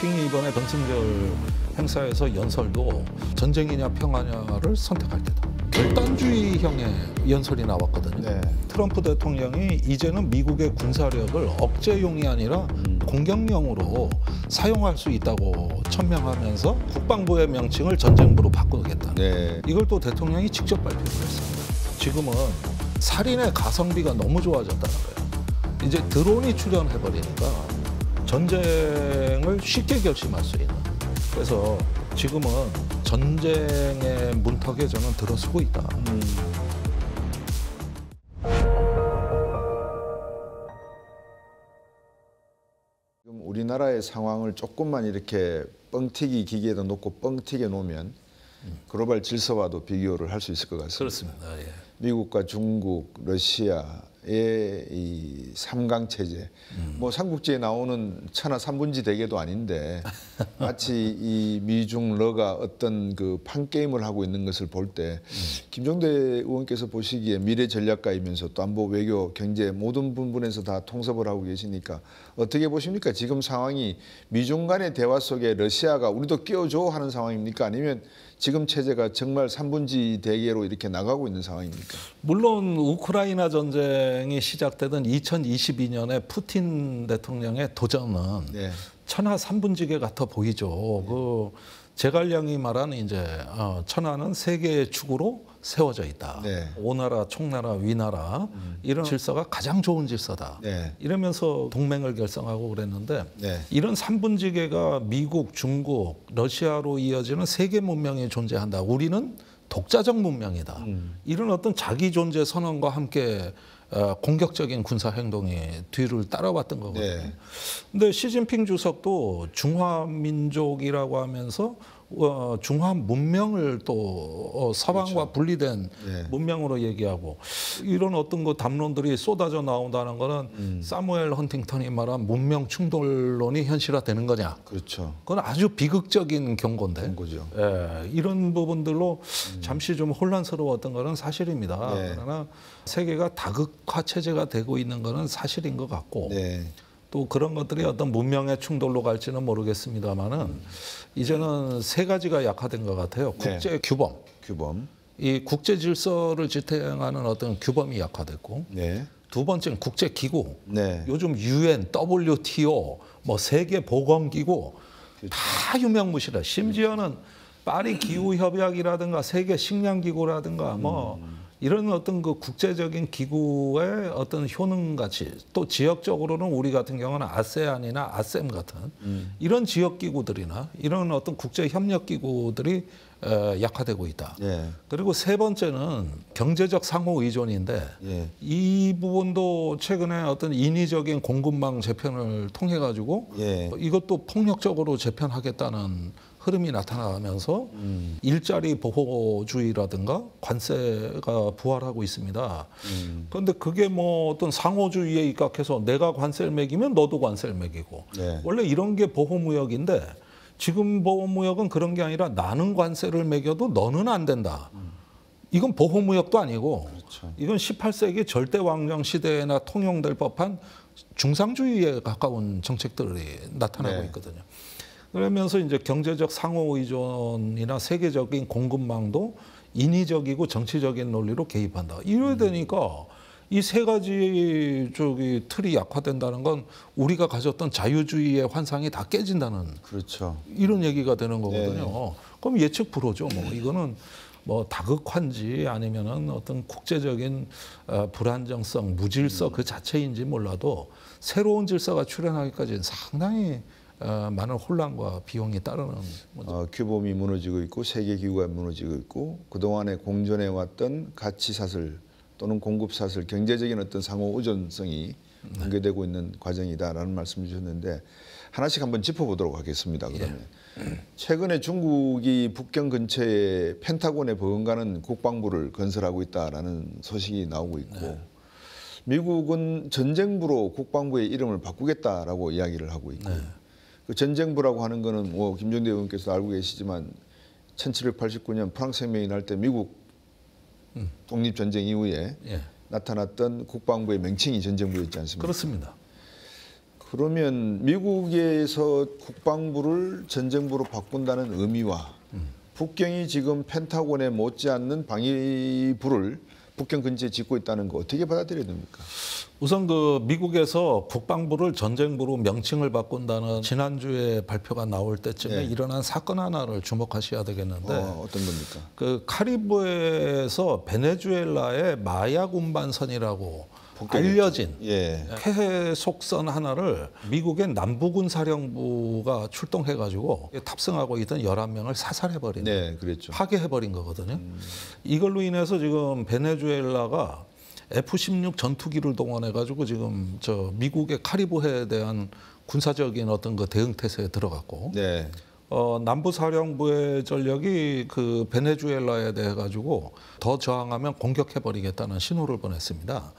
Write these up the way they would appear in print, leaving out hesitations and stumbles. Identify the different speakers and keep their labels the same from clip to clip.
Speaker 1: 시진핑이 이번에 전승절 행사에서 연설도 전쟁이냐 평화냐를 선택할 때다. 결단주의형의 연설이 나왔거든요.
Speaker 2: 네.
Speaker 1: 트럼프 대통령이 이제는 미국의 군사력을 억제용이 아니라 공격용으로 사용할 수 있다고 천명하면서 국방부의 명칭을 전쟁부로 바꾸겠다.
Speaker 2: 네.
Speaker 1: 이걸 또 대통령이 직접 발표를 했습니다. 지금은 살인의 가성비가 너무 좋아졌다는 거예요. 이제 드론이 출현해버리니까 전쟁을 쉽게 결심할 수 있는. 그래서 지금은 전쟁의 문턱에 저는 들어서고 있다.
Speaker 2: 지금 우리나라의 상황을 조금만 이렇게 뻥튀기 기계에다 놓고 뻥튀겨 놓으면 글로벌 질서와도 비교를 할 수 있을 것 같습니다.
Speaker 1: 그렇습니다. 예.
Speaker 2: 미국과 중국, 러시아의 이 삼강 체제, 뭐 삼국지에 나오는 천하 삼분지 대계도 아닌데 마치 이 미중 러가 어떤 그 판 게임을 하고 있는 것을 볼 때 김종대 의원께서 보시기에 미래 전략가이면서 또 안보, 외교, 경제 모든 부분에서 다 통섭을 하고 계시니까 어떻게 보십니까? 지금 상황이 미중 간의 대화 속에 러시아가 우리도 끼워줘 하는 상황입니까? 아니면 지금 체제가 정말 삼분지 대계로 이렇게 나가고 있는 상황입니까?
Speaker 1: 물론 우크라이나 전쟁이 시작되던 2022년에 푸틴 대통령의 도전은
Speaker 2: 네.
Speaker 1: 천하 삼분지계 같아 보이죠. 그 제갈량이 말하는 이제 천하는 세 개의 축으로 세워져 있다.
Speaker 2: 네.
Speaker 1: 오나라, 총나라, 위나라 이런 질서가 가장 좋은 질서다.
Speaker 2: 네.
Speaker 1: 이러면서 동맹을 결성하고 그랬는데
Speaker 2: 네.
Speaker 1: 이런 삼분지계가 미국, 중국, 러시아로 이어지는 세계 문명이 존재한다. 우리는 독자적 문명이다. 이런 어떤 자기 존재 선언과 함께 공격적인 군사 행동이 뒤를 따라왔던 거거든요.
Speaker 2: 네.
Speaker 1: 근데 시진핑 주석도 중화민족이라고 하면서 중화 문명을 또 서방과
Speaker 2: 그렇죠.
Speaker 1: 분리된
Speaker 2: 네.
Speaker 1: 문명으로 얘기하고 이런 어떤 그 담론들이 쏟아져 나온다는 거는 사무엘 헌팅턴이 말한 문명 충돌론이 현실화되는 거냐?
Speaker 2: 그렇죠.
Speaker 1: 그건 아주 비극적인 경고인데.
Speaker 2: 그런 거죠.
Speaker 1: 예, 이런 부분들로 잠시 좀 혼란스러웠던 거는 사실입니다.
Speaker 2: 네.
Speaker 1: 그러나 세계가 다극화 체제가 되고 있는 거는 사실인 것 같고
Speaker 2: 네.
Speaker 1: 또 그런 것들이 어떤 문명의 충돌로 갈지는 모르겠습니다만은 이제는 세 가지가 약화된 것 같아요.
Speaker 2: 네.
Speaker 1: 국제 규범,
Speaker 2: 규범.
Speaker 1: 이 국제 질서를 지탱하는 어떤 규범이 약화됐고
Speaker 2: 네.
Speaker 1: 두 번째는 국제 기구.
Speaker 2: 네.
Speaker 1: 요즘 UN, WTO, 뭐 세계 보건기구 다 유명무실해. 심지어는 파리 기후 협약이라든가 세계 식량 기구라든가 뭐 이런 어떤 그 국제적인 기구의 어떤 효능 가치 또 지역적으로는 우리 같은 경우는 아세안이나 아셈 같은 이런 지역 기구들이나 이런 어떤 국제 협력 기구들이 약화되고 있다.
Speaker 2: 예.
Speaker 1: 그리고 세 번째는 경제적 상호 의존인데
Speaker 2: 예.
Speaker 1: 이 부분도 최근에 어떤 인위적인 공급망 재편을 통해 가지고
Speaker 2: 예.
Speaker 1: 이것도 폭력적으로 재편하겠다는 흐름이 나타나면서 일자리 보호주의라든가 관세가 부활하고 있습니다. 그런데 그게 뭐 어떤 상호주의에 입각해서 내가 관세를 매기면 너도 관세를 매기고
Speaker 2: 네.
Speaker 1: 원래 이런 게 보호무역인데 지금 보호무역은 그런 게 아니라 나는 관세를 매겨도 너는 안 된다. 이건 보호무역도 아니고
Speaker 2: 그렇죠.
Speaker 1: 이건 18세기 절대왕정 시대에나 통용될 법한 중상주의에 가까운 정책들이 나타나고
Speaker 2: 네.
Speaker 1: 있거든요. 그러면서 이제 경제적 상호 의존이나 세계적인 공급망도 인위적이고 정치적인 논리로 개입한다. 이래야 되니까 이 세 가지 틀이 약화된다는 건 우리가 가졌던 자유주의의 환상이 다 깨진다는
Speaker 2: 그렇죠.
Speaker 1: 이런 얘기가 되는 거거든요. 그럼 예측 불허죠. 뭐 이거는 뭐 다극화인지 아니면은 어떤 국제적인 불안정성, 무질서 그 자체인지 몰라도 새로운 질서가 출현하기까지는 상당히 많은 혼란과 비용이 따르는
Speaker 2: 규범이 무너지고 있고 세계 기구가 무너지고 있고 그동안에 공존해 왔던 가치 사슬 또는 공급 사슬 경제적인 어떤 상호 의존성이 붕괴되고 있는 과정이다라는 말씀을 주셨는데 하나씩 한번 짚어보도록 하겠습니다. 그러면 최근에 중국이 북경 근처에 펜타곤에 버금가는 국방부를 건설하고 있다라는 소식이 나오고 있고 미국은 전쟁부로 국방부의 이름을 바꾸겠다라고 이야기를 하고 있고 그 전쟁부라고 하는 거는 뭐 김종대 의원께서 알고 계시지만 1789년 프랑스 혁명이 날 때 미국 독립전쟁 이후에 나타났던 국방부의 명칭이 전쟁부였지 않습니까?
Speaker 1: 그렇습니다.
Speaker 2: 그러면 미국에서 국방부를 전쟁부로 바꾼다는 의미와 북경이 지금 펜타곤에 못지않는 방위부를 북경 근처에 짓고 있다는 거 어떻게 받아들여야 됩니까?
Speaker 1: 우선 그 미국에서 국방부를 전쟁부로 명칭을 바꾼다는 지난주에 발표가 나올 때쯤에
Speaker 2: 네.
Speaker 1: 일어난 사건 하나를 주목하셔야 되겠는데
Speaker 2: 어떤 겁니까?
Speaker 1: 그 카리브해에서 베네수엘라의 마약 운반선이라고 알려진
Speaker 2: 예.
Speaker 1: 해속선 하나를 미국의 남부군 사령부가 출동해가지고 탑승하고 있던 11명을 사살해버린,
Speaker 2: 네, 그랬죠.
Speaker 1: 파괴해버린 거거든요. 이걸로 인해서 지금 베네수엘라가 F-16 전투기를 동원해가지고 지금 저 미국의 카리브해에 대한 군사적인 어떤 그 대응 태세에 들어갔고,
Speaker 2: 네.
Speaker 1: 남부 사령부의 전력이 그 베네수엘라에 대해 가지고 더 저항하면 공격해버리겠다는 신호를 보냈습니다.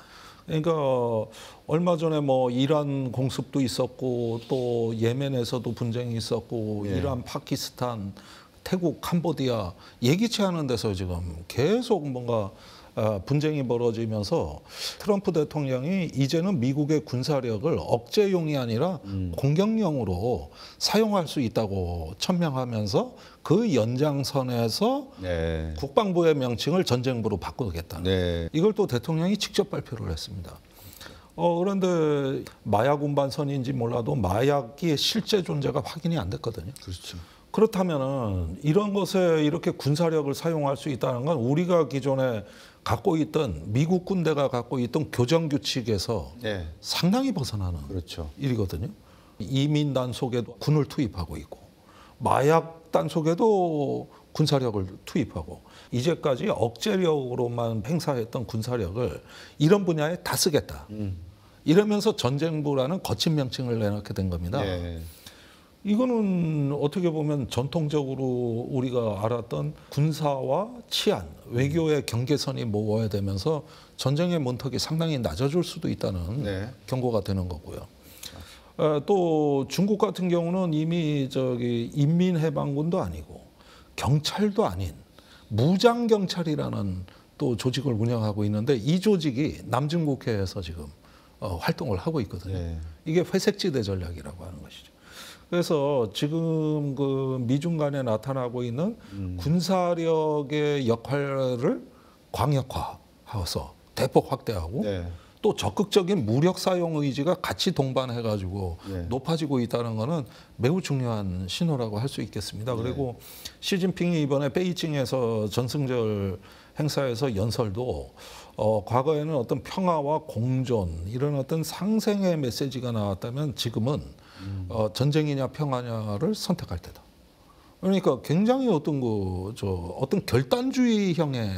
Speaker 1: 그러니까 얼마 전에 뭐 이란 공습도 있었고 또 예멘에서도 분쟁이 있었고
Speaker 2: 예.
Speaker 1: 이란, 파키스탄, 태국, 캄보디아 예기치 않은 데서 지금 계속 뭔가 분쟁이 벌어지면서 트럼프 대통령이 이제는 미국의 군사력을 억제용이 아니라 공격용으로 사용할 수 있다고 천명하면서 그 연장선에서
Speaker 2: 네.
Speaker 1: 국방부의 명칭을 전쟁부로 바꾸겠다는
Speaker 2: 네.
Speaker 1: 이걸 또 대통령이 직접 발표를 했습니다. 그런데 마약 운반선인지 몰라도 마약이 실제 존재가 확인이 안 됐거든요.
Speaker 2: 그렇죠.
Speaker 1: 그렇다면은 이런 것에 이렇게 군사력을 사용할 수 있다는 건 우리가 기존에 갖고 있던 미국 군대가 갖고 있던 교정 규칙에서
Speaker 2: 네.
Speaker 1: 상당히 벗어나는
Speaker 2: 그렇죠.
Speaker 1: 일이거든요. 이민 단속에도 군을 투입하고 있고 마약 단속에도 군사력을 투입하고 이제까지 억제력으로만 행사했던 군사력을 이런 분야에 다 쓰겠다. 이러면서 전쟁부라는 거친 명칭을 내놓게 된 겁니다.
Speaker 2: 네.
Speaker 1: 이거는 어떻게 보면 전통적으로 우리가 알았던 군사와 치안, 외교의 경계선이 모호해야 되면서 전쟁의 문턱이 상당히 낮아질 수도 있다는
Speaker 2: 네.
Speaker 1: 경고가 되는 거고요. 또 중국 같은 경우는 이미 저기 인민해방군도 아니고 경찰도 아닌 무장경찰이라는 또 조직을 운영하고 있는데 이 조직이 남중국해에서 지금 활동을 하고 있거든요.
Speaker 2: 네.
Speaker 1: 이게 회색지대 전략이라고 하는 것이죠. 그래서 지금 그 미중 간에 나타나고 있는 군사력의 역할을 광역화해서 대폭 확대하고
Speaker 2: 네.
Speaker 1: 또 적극적인 무력 사용 의지가 같이 동반해가지고
Speaker 2: 네.
Speaker 1: 높아지고 있다는 것은 매우 중요한 신호라고 할 수 있겠습니다. 그리고 시진핑이 이번에 베이징에서 전승절 행사에서 연설도 과거에는 어떤 평화와 공존 이런 어떤 상생의 메시지가 나왔다면 지금은 전쟁이냐 평화냐를 선택할 때다. 그러니까 굉장히 어떤 결단주의형의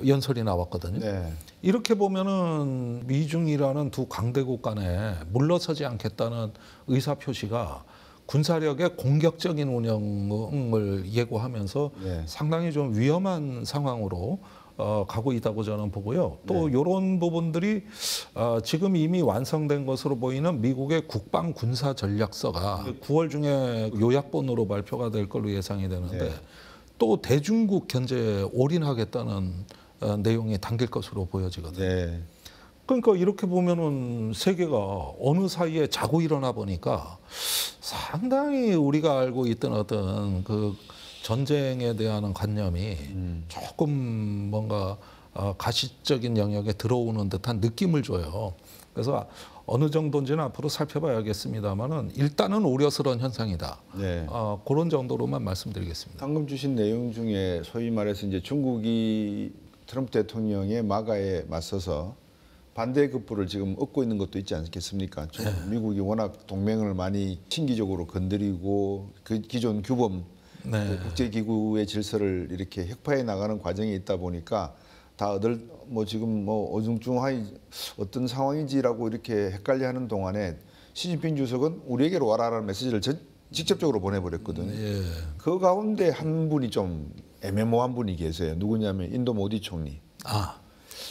Speaker 1: 연설이 나왔거든요.
Speaker 2: 네.
Speaker 1: 이렇게 보면은 미중이라는 두 강대국 간에 물러서지 않겠다는 의사 표시가 군사력의 공격적인 운영을 예고하면서
Speaker 2: 네.
Speaker 1: 상당히 좀 위험한 상황으로 가고 있다고 저는 보고요. 또 이런 부분들이 지금 이미 완성된 것으로 보이는 미국의 국방 군사 전략서가 9월 중에 요약본으로 발표가 될 걸로 예상이 되는데 또 대중국 견제에 올인하겠다는 내용이 담길 것으로 보여지거든요.
Speaker 2: 네.
Speaker 1: 그러니까 이렇게 보면은 세계가 어느 사이에 자고 일어나 보니까 상당히 우리가 알고 있던 어떤 그 전쟁에 대한 관념이 조금 뭔가 가시적인 영역에 들어오는 듯한 느낌을 줘요. 그래서 어느 정도인지는 앞으로 살펴봐야겠습니다만은 일단은 우려스러운 현상이다.
Speaker 2: 네.
Speaker 1: 그런 정도로만 말씀드리겠습니다.
Speaker 2: 방금 주신 내용 중에 소위 말해서 이제 중국이 트럼프 대통령의 마가에 맞서서 반대급부를 지금 얻고 있는 것도 있지 않겠습니까? 미국이 워낙 동맹을 많이 신기적으로 건드리고 그 기존 규범 그 국제기구의 질서를 이렇게 혁파해 나가는 과정에 있다 보니까 다들 지금 어중중하게 어떤 상황인지라고 이렇게 헷갈려하는 동안에 시진핑 주석은 우리에게로 와라라는 메시지를 직접적으로 보내버렸거든요. 그 가운데 한 분이 좀 애매모호한 분이 계세요. 누구냐면 인도 모디 총리.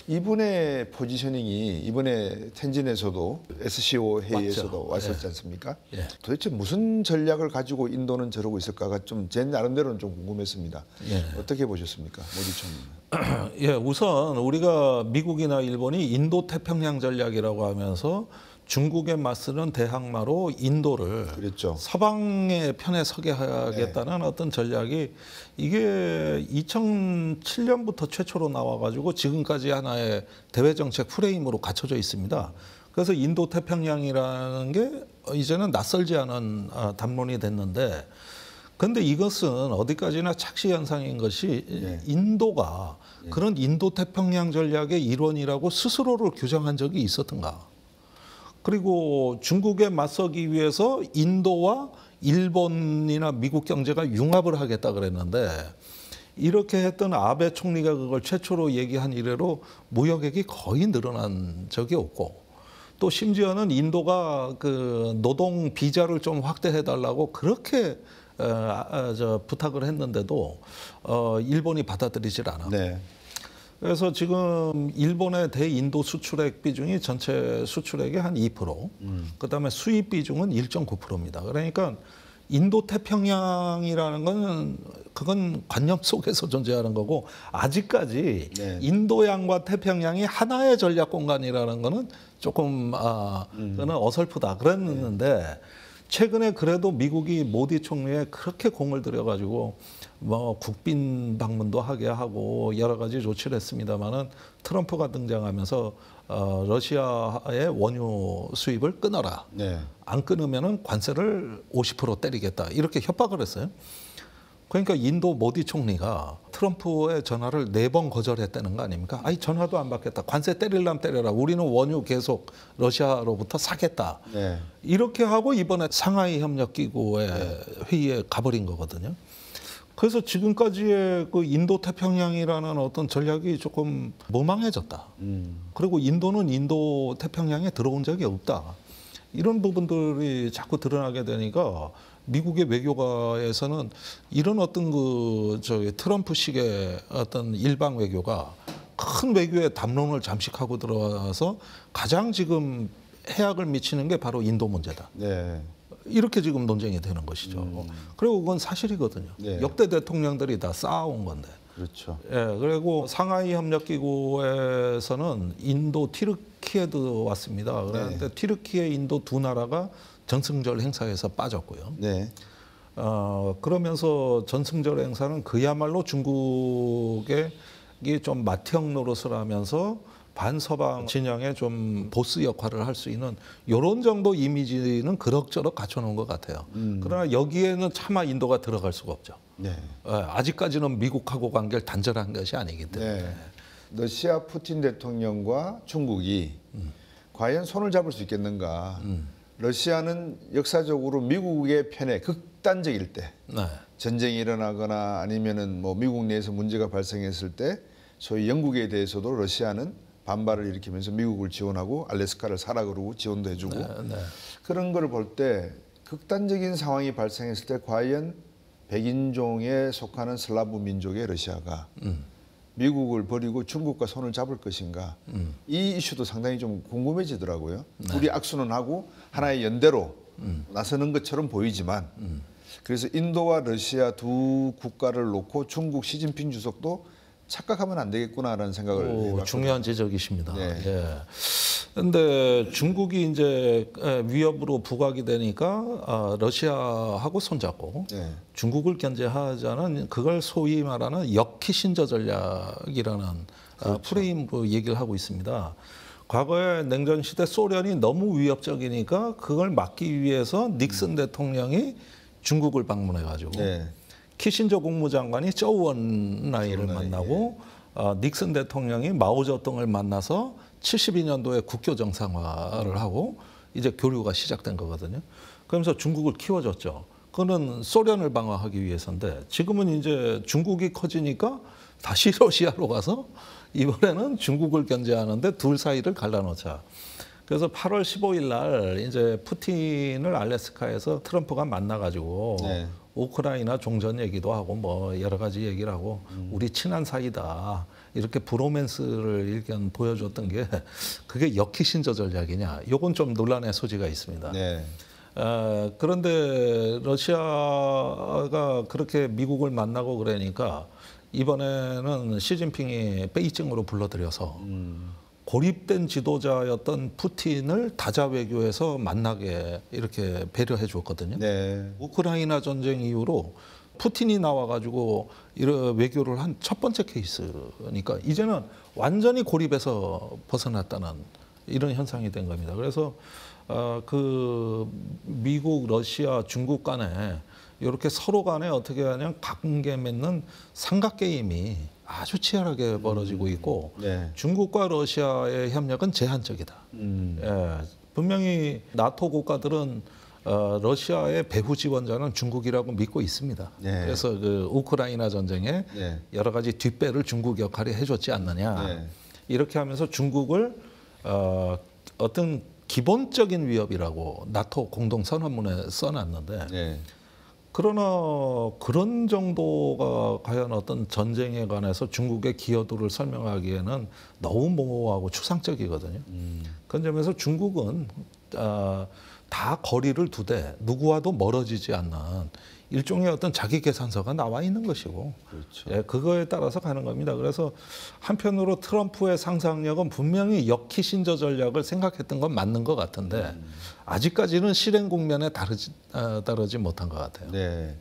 Speaker 2: 이분의 포지셔닝이 이번에 텐진에서도 SCO 회의에서도 왔었지 않습니까? 도대체 무슨 전략을 가지고 인도는 저러고 있을까가 좀 제 나름대로는 좀 궁금했습니다. 어떻게 보셨습니까? 모디 총리는.
Speaker 1: 우선 우리가 미국이나 일본이 인도 태평양 전략이라고 하면서 중국에 맞서는 대항마로 인도를
Speaker 2: 그랬죠.
Speaker 1: 서방의 편에 서게 하겠다는 어떤 전략이 이게 2007년부터 최초로 나와가지고 지금까지 하나의 대외 정책 프레임으로 갖춰져 있습니다. 그래서 인도 태평양이라는 게 이제는 낯설지 않은 담론이 됐는데, 그런데 이것은 어디까지나 착시 현상인 것이 인도가 그런 인도 태평양 전략의 일원이라고 스스로를 규정한 적이 있었던가. 그리고 중국에 맞서기 위해서 인도와 일본이나 미국 경제가 융합을 하겠다 그랬는데, 이렇게 했던 아베 총리가 그걸 최초로 얘기한 이래로 무역액이 거의 늘어난 적이 없고, 또 심지어는 인도가 그 노동 비자를 좀 확대해 달라고 그렇게 부탁을 했는데도 일본이 받아들이질 않았고.
Speaker 2: 네.
Speaker 1: 그래서 지금 일본의 대인도 수출액 비중이 전체 수출액의 한 2%, 그다음에 수입 비중은 1.9%입니다. 그러니까 인도 태평양이라는 건 그건 관념 속에서 존재하는 거고, 아직까지 인도양과 태평양이 하나의 전략 공간이라는 거는 조금 그거는 어설프다 그랬는데, 최근에 그래도 미국이 모디 총리에 그렇게 공을 들여가지고 뭐 국빈 방문도 하게 하고 여러 가지 조치를 했습니다마는, 트럼프가 등장하면서 러시아의 원유 수입을 끊어라. 안 끊으면은 관세를 50% 때리겠다. 이렇게 협박을 했어요. 그러니까 인도 모디 총리가 트럼프의 전화를 4번 거절했다는 거 아닙니까? 아니, 전화도 안 받겠다. 관세 때리려면 때려라. 우리는 원유 계속 러시아로부터 사겠다. 이렇게 하고 이번에 상하이 협력기구의 회의에 가버린 거거든요. 그래서 지금까지의 그 인도 태평양이라는 어떤 전략이 조금 무망해졌다. 그리고 인도는 인도 태평양에 들어온 적이 없다. 이런 부분들이 자꾸 드러나게 되니까 미국의 외교가에서는 이런 어떤 트럼프식의 어떤 일방 외교가 큰 외교의 담론을 잠식하고 들어와서 가장 지금 해악을 미치는 게 바로 인도 문제다. 이렇게 지금 논쟁이 되는 것이죠. 그리고 그건 사실이거든요. 역대 대통령들이 다 쌓아온 건데.
Speaker 2: 그렇죠.
Speaker 1: 그리고 상하이 협력기구에서는 인도, 티르키예도 왔습니다. 그런데 티르키예, 인도 두 나라가 전승절 행사에서 빠졌고요. 그러면서 전승절 행사는 그야말로 중국의 좀 맏형 노릇을 하면서 반서방 진영의 좀 보스 역할을 할 수 있는 이런 정도 이미지는 그럭저럭 갖춰놓은 것 같아요. 그러나 여기에는 차마 인도가 들어갈 수가 없죠. 아직까지는 미국하고 관계를 단절한 것이 아니기 때문에.
Speaker 2: 러시아 푸틴 대통령과 중국이 과연 손을 잡을 수 있겠는가. 러시아는 역사적으로 미국의 편에 극단적일 때, 전쟁이 일어나거나 아니면은 뭐 미국 내에서 문제가 발생했을 때 소위 영국에 대해서도 러시아는 반발을 일으키면서 미국을 지원하고 알래스카를 사라 그러고 지원도 해주고 그런 걸 볼 때 극단적인 상황이 발생했을 때 과연 백인종에 속하는 슬라브 민족의 러시아가 미국을 버리고 중국과 손을 잡을 것인가. 이 이슈도 상당히 좀 궁금해지더라고요. 둘이 악수는 하고 하나의 연대로 나서는 것처럼 보이지만 그래서 인도와 러시아 두 국가를 놓고 중국 시진핑 주석도 착각하면 안 되겠구나라는 생각을 해봤거든요.
Speaker 1: 중요한 지적이십니다. 그런데 중국이 이제 위협으로 부각이 되니까 러시아하고 손잡고 중국을 견제하자는 그걸 소위 말하는 역키신저 전략이라는 프레임으로 얘기를 하고 있습니다. 과거에 냉전 시대 소련이 너무 위협적이니까 그걸 막기 위해서 닉슨 대통령이 중국을 방문해가지고 키신저 국무장관이 쪼우원라이를 만나고 닉슨 대통령이 마오쩌둥을 만나서 72년도에 국교 정상화를 하고 이제 교류가 시작된 거거든요. 그러면서 중국을 키워줬죠. 그거는 소련을 방어하기 위해서인데, 지금은 이제 중국이 커지니까 다시 러시아로 가서 이번에는 중국을 견제하는데 둘 사이를 갈라놓자. 그래서 8월 15일 날 이제 푸틴을 알래스카에서 트럼프가 만나가지고 우크라이나 종전 얘기도 하고 뭐 여러 가지 얘기를 하고 우리 친한 사이다. 이렇게 브로맨스를 일견 보여줬던 게 그게 역키신저 전략이냐. 요건 좀 논란의 소지가 있습니다. 그런데 러시아가 그렇게 미국을 만나고 그러니까 이번에는 시진핑이 베이징으로 불러들여서 고립된 지도자였던 푸틴을 다자 외교에서 만나게 이렇게 배려해 줬거든요.
Speaker 2: 네.
Speaker 1: 우크라이나 전쟁 이후로 푸틴이 나와가지고 이런 외교를 한 첫 번째 케이스니까 이제는 완전히 고립에서 벗어났다는 이런 현상이 된 겁니다. 그래서 그 미국, 러시아, 중국 간에 이렇게 서로 간에 어떻게 하냐 관계 맺는 삼각 게임이 아주 치열하게 벌어지고 있고
Speaker 2: 네.
Speaker 1: 중국과 러시아의 협력은 제한적이다. 예, 분명히 나토 국가들은 러시아의 배후 지원자는 중국이라고 믿고 있습니다.
Speaker 2: 네.
Speaker 1: 그래서 그 우크라이나 전쟁에
Speaker 2: 네.
Speaker 1: 여러 가지 뒷배를 중국 역할이 해줬지 않느냐.
Speaker 2: 네.
Speaker 1: 이렇게 하면서 중국을 어떤 기본적인 위협이라고 나토 공동선언문에 써놨는데
Speaker 2: 네.
Speaker 1: 그러나 그런 정도가 과연 어떤 전쟁에 관해서 중국의 기여도를 설명하기에는 너무 모호하고 추상적이거든요. 그런 점에서 중국은 다 거리를 두되 누구와도 멀어지지 않는 일종의 어떤 자기 계산서가 나와 있는 것이고
Speaker 2: 그렇죠.
Speaker 1: 예, 그거에 따라서 가는 겁니다. 그래서 한편으로 트럼프의 상상력은 분명히 역키신저 전략을 생각했던 건 맞는 것 같은데 아직까지는 실행 국면에 다르지 못한 것 같아요.
Speaker 2: 네.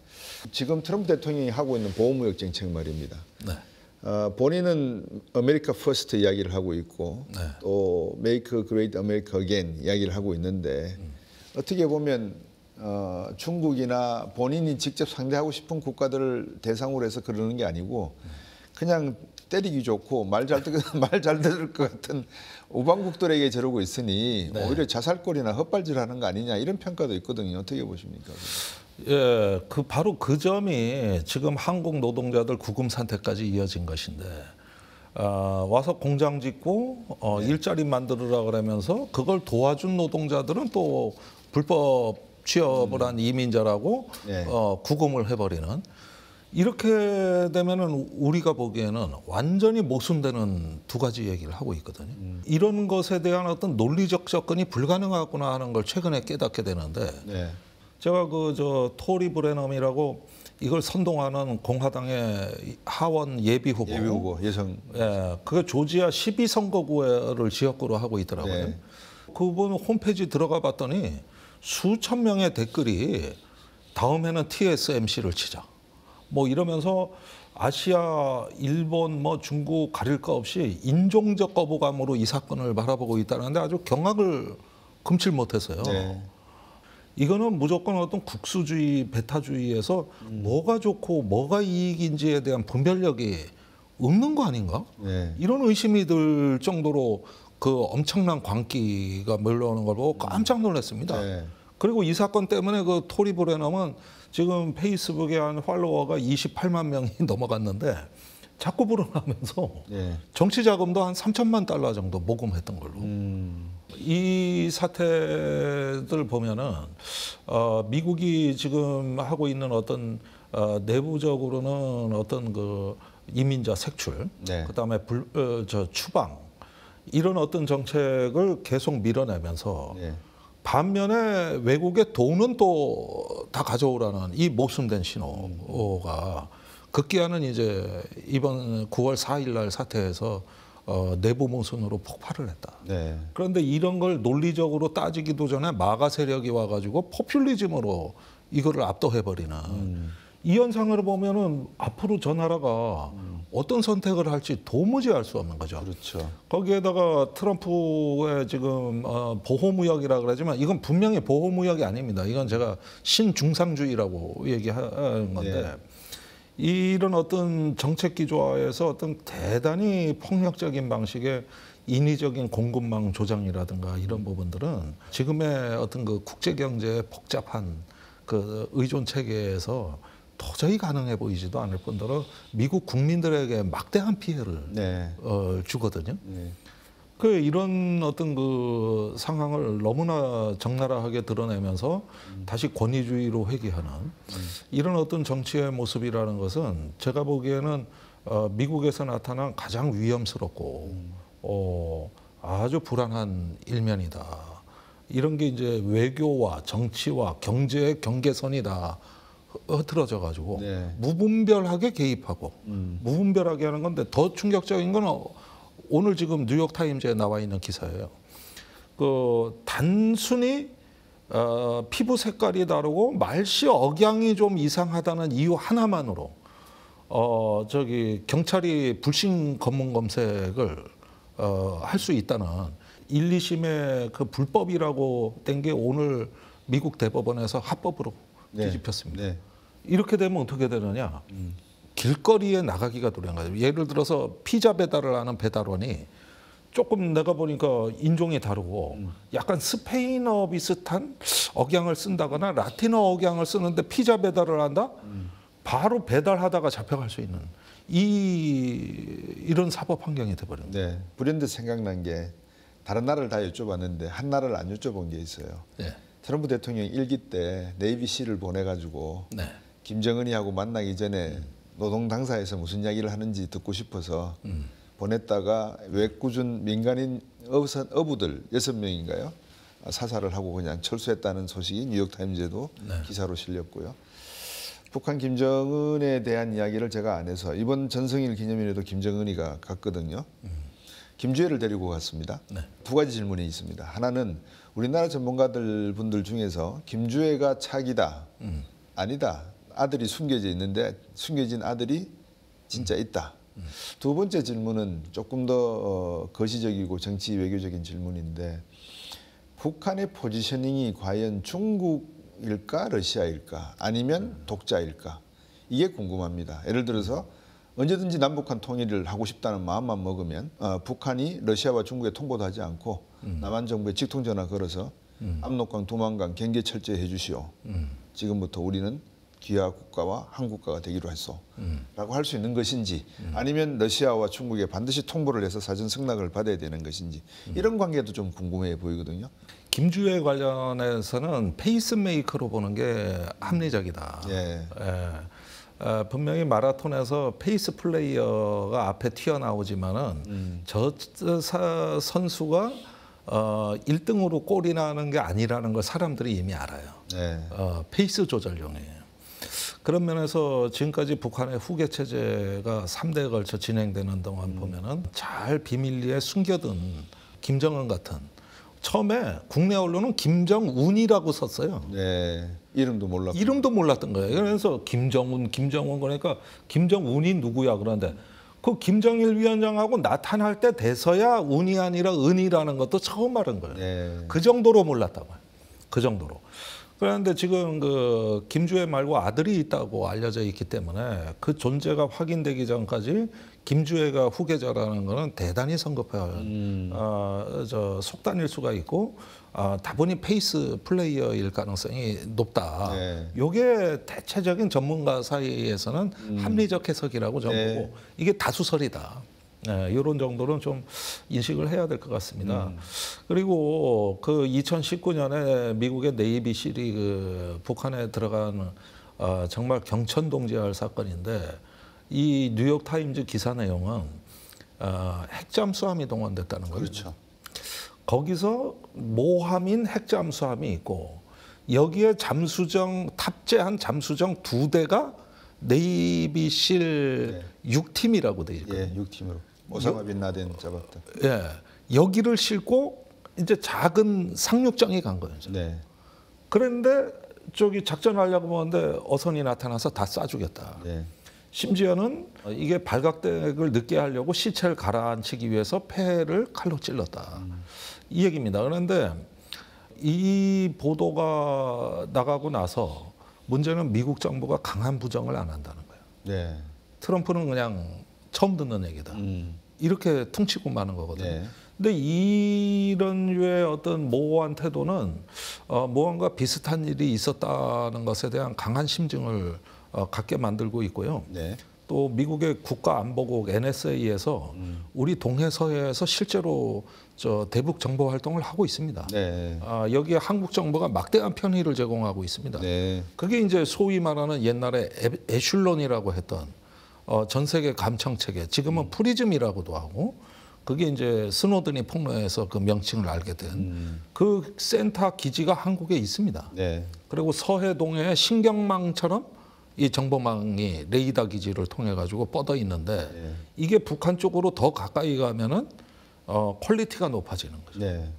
Speaker 2: 지금 트럼프 대통령이 하고 있는 보호무역 정책 말입니다.
Speaker 1: 네.
Speaker 2: 본인은 아메리카 퍼스트 이야기를 하고 있고
Speaker 1: 네.
Speaker 2: 또 Make Great America Again 이야기를 하고 있는데 어떻게 보면 중국이나 본인이 직접 상대하고 싶은 국가들을 대상으로 해서 그러는 게 아니고 그냥 때리기 좋고 말 잘 들을 것 같은 우방국들에게 저러고 있으니
Speaker 1: 네.
Speaker 2: 오히려 자살골이나 헛발질하는 거 아니냐 이런 평가도 있거든요. 어떻게 보십니까?
Speaker 1: 예, 바로 그 점이 지금 한국 노동자들 구금 상태까지 이어진 것인데 와서 공장 짓고 일자리 만들으라 그러면서 그걸 도와준 노동자들은 또 불법 취업을 한 이민자라고
Speaker 2: 네.
Speaker 1: 구금을 해버리는 이렇게 되면은 우리가 보기에는 완전히 모순되는 두 가지 얘기를 하고 있거든요. 이런 것에 대한 어떤 논리적 접근이 불가능하구나 하는 걸 최근에 깨닫게 되는데
Speaker 2: 네.
Speaker 1: 제가 토리 브레넘이라고 이걸 선동하는 공화당의 하원 예비 후보,
Speaker 2: 여성.
Speaker 1: 예, 그게 조지아 12선거구를 지역구로 하고 있더라고요.
Speaker 2: 네.
Speaker 1: 그분 홈페이지 들어가 봤더니 수천 명의 댓글이 다음에는 TSMC를 치자. 뭐 이러면서 아시아, 일본, 뭐 중국 가릴 거 없이 인종적 거부감으로 이 사건을 바라보고 있다는데 아주 경악을 금칠 못했어요.
Speaker 2: 네.
Speaker 1: 이거는 무조건 어떤 국수주의, 배타주의에서 뭐가 좋고 뭐가 이익인지에 대한 분별력이 없는 거 아닌가?
Speaker 2: 네.
Speaker 1: 이런 의심이 들 정도로 그 엄청난 광기가 몰려오는 걸 보고 깜짝 놀랐습니다.
Speaker 2: 네.
Speaker 1: 그리고 이 사건 때문에 그 토리 브레넘은 지금 페이스북에 한 팔로워가 28만 명이 넘어갔는데 자꾸 불어나면서
Speaker 2: 네.
Speaker 1: 정치 자금도 한 3천만 달러 정도 모금했던 걸로. 이 사태들 보면은 미국이 지금 하고 있는 어떤 내부적으로는 어떤 그 이민자 색출,
Speaker 2: 네.
Speaker 1: 그다음에 추방 이런 어떤 정책을 계속 밀어내면서
Speaker 2: 네.
Speaker 1: 반면에 외국의 돈은 또 다 가져오라는 이 모순된 신호가 급기야는 이제 이번 9월 4일 날 사태에서 내부 모순으로 폭발을 했다.
Speaker 2: 네.
Speaker 1: 그런데 이런 걸 논리적으로 따지기도 전에 마가 세력이 와가지고 포퓰리즘으로 이거를 압도해버리는 이 현상을 보면은 앞으로 저 나라가 어떤 선택을 할지 도무지 알 수 없는 거죠.
Speaker 2: 그렇죠.
Speaker 1: 거기에다가 트럼프의 지금 보호무역이라 그러지만 이건 분명히 보호무역이 아닙니다. 이건 제가 신중상주의라고 얘기하는 건데 이런 어떤 정책 기조화에서 어떤 대단히 폭력적인 방식의 인위적인 공급망 조장이라든가 이런 부분들은 지금의 어떤 그 국제 경제의 복잡한 그 의존 체계에서 도저히 가능해 보이지도 않을 뿐더러 미국 국민들에게 막대한 피해를
Speaker 2: 네.
Speaker 1: 주거든요.
Speaker 2: 네.
Speaker 1: 이런 어떤 그 상황을 너무나 적나라하게 드러내면서 다시 권위주의로 회귀하는 이런 어떤 정치의 모습이라는 것은 제가 보기에는 미국에서 나타난 가장 위험스럽고 아주 불안한 일면이다. 이런 게 이제 외교와 정치와 경제의 경계선이다. 흐트러져 가지고
Speaker 2: 네.
Speaker 1: 무분별하게 개입하고 무분별하게 하는 건데 더 충격적인 건 오늘 지금 뉴욕타임즈에 나와 있는 기사예요. 그 단순히 피부 색깔이 다르고 말씨 억양이 좀 이상하다는 이유 하나만으로 저기 경찰이 불신 검문 검색을 할 수 있다는 1, 2심의 그 불법이라고 된 게 오늘 미국 대법원에서 합법으로 뒤집혔습니다.
Speaker 2: 네.
Speaker 1: 이렇게 되면 어떻게 되느냐? 길거리에 나가기가 두려운 거예요. 예를 들어서 피자 배달을 하는 배달원이 조금 내가 보니까 인종이 다르고 약간 스페인어 비슷한 억양을 쓴다거나 라틴어 억양을 쓰는데 피자 배달을 한다? 바로 배달하다가 잡혀갈 수 있는 이런 사법 환경이 돼버린 거예요.
Speaker 2: 네. 불현듯 생각난 게 다른 나라를 다 여쭤봤는데 한 나라를 안 여쭤본 게 있어요.
Speaker 1: 네.
Speaker 2: 트럼프 대통령이 1기 때 네이비실을 보내가지고
Speaker 1: 네.
Speaker 2: 김정은이하고 만나기 전에 노동 당사에서 무슨 이야기를 하는지 듣고 싶어서 보냈다가 외국준 민간인 어부들 6명인가요? 사살을 하고 그냥 철수했다는 소식이 뉴욕타임즈에도 기사로 실렸고요. 북한 김정은에 대한 이야기를 제가 안 해서 이번 전성일 기념일에도 김정은이가 갔거든요. 김주애를 데리고 갔습니다.
Speaker 1: 네.
Speaker 2: 두 가지 질문이 있습니다. 하나는 우리나라 전문가들 분들 중에서 김주애가 차기다. 아니다. 아들이 숨겨져 있는데 숨겨진 아들이 진짜 있다. 두 번째 질문은 조금 더 거시적이고 정치 외교적인 질문인데 북한의 포지셔닝이 과연 중국일까 러시아일까 아니면 독자일까 이게 궁금합니다. 예를 들어서 언제든지 남북한 통일을 하고 싶다는 마음만 먹으면 북한이 러시아와 중국에 통보도 하지 않고 남한 정부에 직통전화 걸어서 압록강, 두만강 경계 철저히 해주시오. 지금부터 우리는 귀하 국가와 한국가가 되기로 했소. 라고 할 수 있는 것인지 아니면 러시아와 중국에 반드시 통보를 해서 사전 승낙을 받아야 되는 것인지 이런 관계도 좀 궁금해 보이거든요.
Speaker 1: 김주애 관련해서는 페이스메이커로 보는 게 합리적이다.
Speaker 2: 예.
Speaker 1: 분명히 마라톤에서 페이스 플레이어가 앞에 튀어나오지만은 저 선수가 1등으로 골이 나는 게 아니라는 걸 사람들이 이미 알아요.
Speaker 2: 네.
Speaker 1: 페이스 조절용이에요. 그런 면에서 지금까지 북한의 후계 체제가 3대에 걸쳐 진행되는 동안 보면은 잘 비밀리에 숨겨둔 김정은 같은 처음에 국내 언론은 김정운이라고 썼어요.
Speaker 2: 네. 이름도 몰랐고.
Speaker 1: 이름도 몰랐던 거예요. 그래서 김정운 그러니까 김정운이 누구야 그런데 그 김정일 위원장하고 나타날 때 돼서야 운이 아니라 은이라는 것도 처음 알은 거예요.
Speaker 2: 네.
Speaker 1: 그 정도로 몰랐다고요. 그 정도로. 그런데 지금 그 김주애 말고 아들이 있다고 알려져 있기 때문에 그 존재가 확인되기 전까지 김주애가 후계자라는 거는 대단히 성급한 속단일 수가 있고 다분히 페이스 플레이어일 가능성이 높다.
Speaker 2: 네.
Speaker 1: 이게 대체적인 전문가 사이에서는 합리적 해석이라고 저는 보고 이게 다수설이다. 네, 이런 정도는 좀 인식을 해야 될 것 같습니다. 그리고 그 2019년에 미국의 네이비실이 그 북한에 들어간 정말 경천동지할 사건인데 이 뉴욕타임즈 기사 내용은 핵잠수함이 동원됐다는 거죠.
Speaker 2: 그렇죠.
Speaker 1: 거기서 모함인 핵잠수함이 있고 여기에 탑재한 잠수정 2대가 네이비실 6팀이라고 돼 있거든요.
Speaker 2: 예, 6팀으로. 오사마 빈 라덴 잡았다.
Speaker 1: 예, 여기를 싣고 이제 작은 상륙정이 간 거예요.
Speaker 2: 네.
Speaker 1: 그런데 저기 작전하려고 하는데 어선이 나타나서 다 쏴주겠다.
Speaker 2: 네.
Speaker 1: 심지어는 이게 발각덱을 늦게 하려고 시체를 가라앉히기 위해서 폐를 칼로 찔렀다. 이 얘기입니다. 그런데 이 보도가 나가고 나서 문제는 미국 정부가 강한 부정을 안 한다는 거예요.
Speaker 2: 네.
Speaker 1: 트럼프는 그냥 처음 듣는 얘기다. 이렇게 퉁치고 마는 거거든요.
Speaker 2: 네.
Speaker 1: 근데 이런 류의 어떤 모호한 태도는 무언가 비슷한 일이 있었다는 것에 대한 강한 심증을 갖게 만들고 있고요.
Speaker 2: 네.
Speaker 1: 또 미국의 국가안보국 NSA에서 우리 동해서해에서 실제로 대북 정보 활동을 하고 있습니다.
Speaker 2: 네.
Speaker 1: 여기에 한국 정부가 막대한 편의를 제공하고 있습니다.
Speaker 2: 네.
Speaker 1: 그게 이제 소위 말하는 옛날에 에슐론이라고 했던 전 세계 감청 체계, 지금은 프리즘이라고도 하고, 그게 이제 스노든이 폭로해서 그 명칭을 알게 된 그 센터 기지가 한국에 있습니다.
Speaker 2: 네.
Speaker 1: 그리고 서해 동해에 신경망처럼 이 정보망이 레이더 기지를 통해 가지고 뻗어 있는데
Speaker 2: 네.
Speaker 1: 이게 북한 쪽으로 더 가까이 가면은 퀄리티가 높아지는 거죠.
Speaker 2: 네.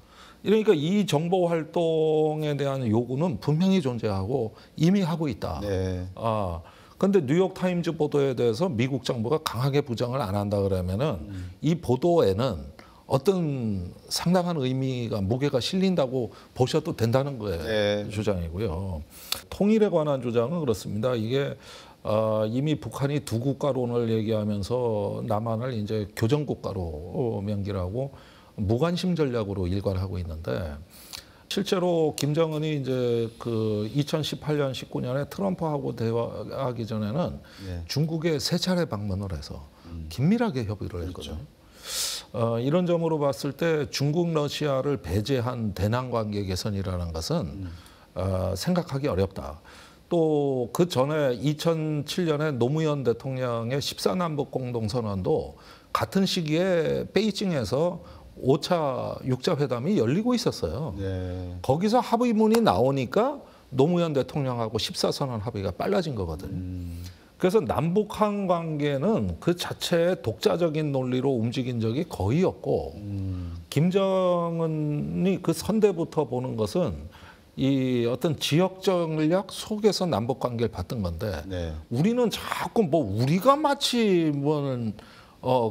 Speaker 1: 그러니까 이 정보 활동에 대한 요구는 분명히 존재하고 이미 하고 있다.
Speaker 2: 네.
Speaker 1: 근데 뉴욕 타임즈 보도에 대해서 미국 정부가 강하게 부정을 안 한다 그러면은 이 보도에는 어떤 상당한 의미가 무게가 실린다고 보셔도 된다는 거예요.
Speaker 2: 네.
Speaker 1: 주장이고요. 통일에 관한 주장은 그렇습니다. 이게 이미 북한이 두 국가론을 얘기하면서 남한을 이제 교정국가로 명기하고 무관심 전략으로 일관하고 있는데 실제로 김정은이 이제 그 2018년, 19년에 트럼프하고 대화하기 전에는
Speaker 2: 네.
Speaker 1: 중국에 세 차례 방문을 해서 긴밀하게 협의를 했거든요. 이런 점으로 봤을 때 중국, 러시아를 배제한 대남 관계 개선이라는 것은 생각하기 어렵다. 또 그 전에 2007년에 노무현 대통령의 14남북 공동선언도 같은 시기에 베이징에서 5차 6자 회담이 열리고 있었어요.
Speaker 2: 네.
Speaker 1: 거기서 합의문이 나오니까 노무현 대통령하고 14선언 합의가 빨라진 거거든요. 그래서 남북한 관계는 그 자체의 독자적인 논리로 움직인 적이 거의 없고 김정은이 그 선대부터 보는 것은 이 어떤 지역 전략 속에서 남북 관계를 봤던 건데
Speaker 2: 네.
Speaker 1: 우리는 자꾸 뭐 우리가 마치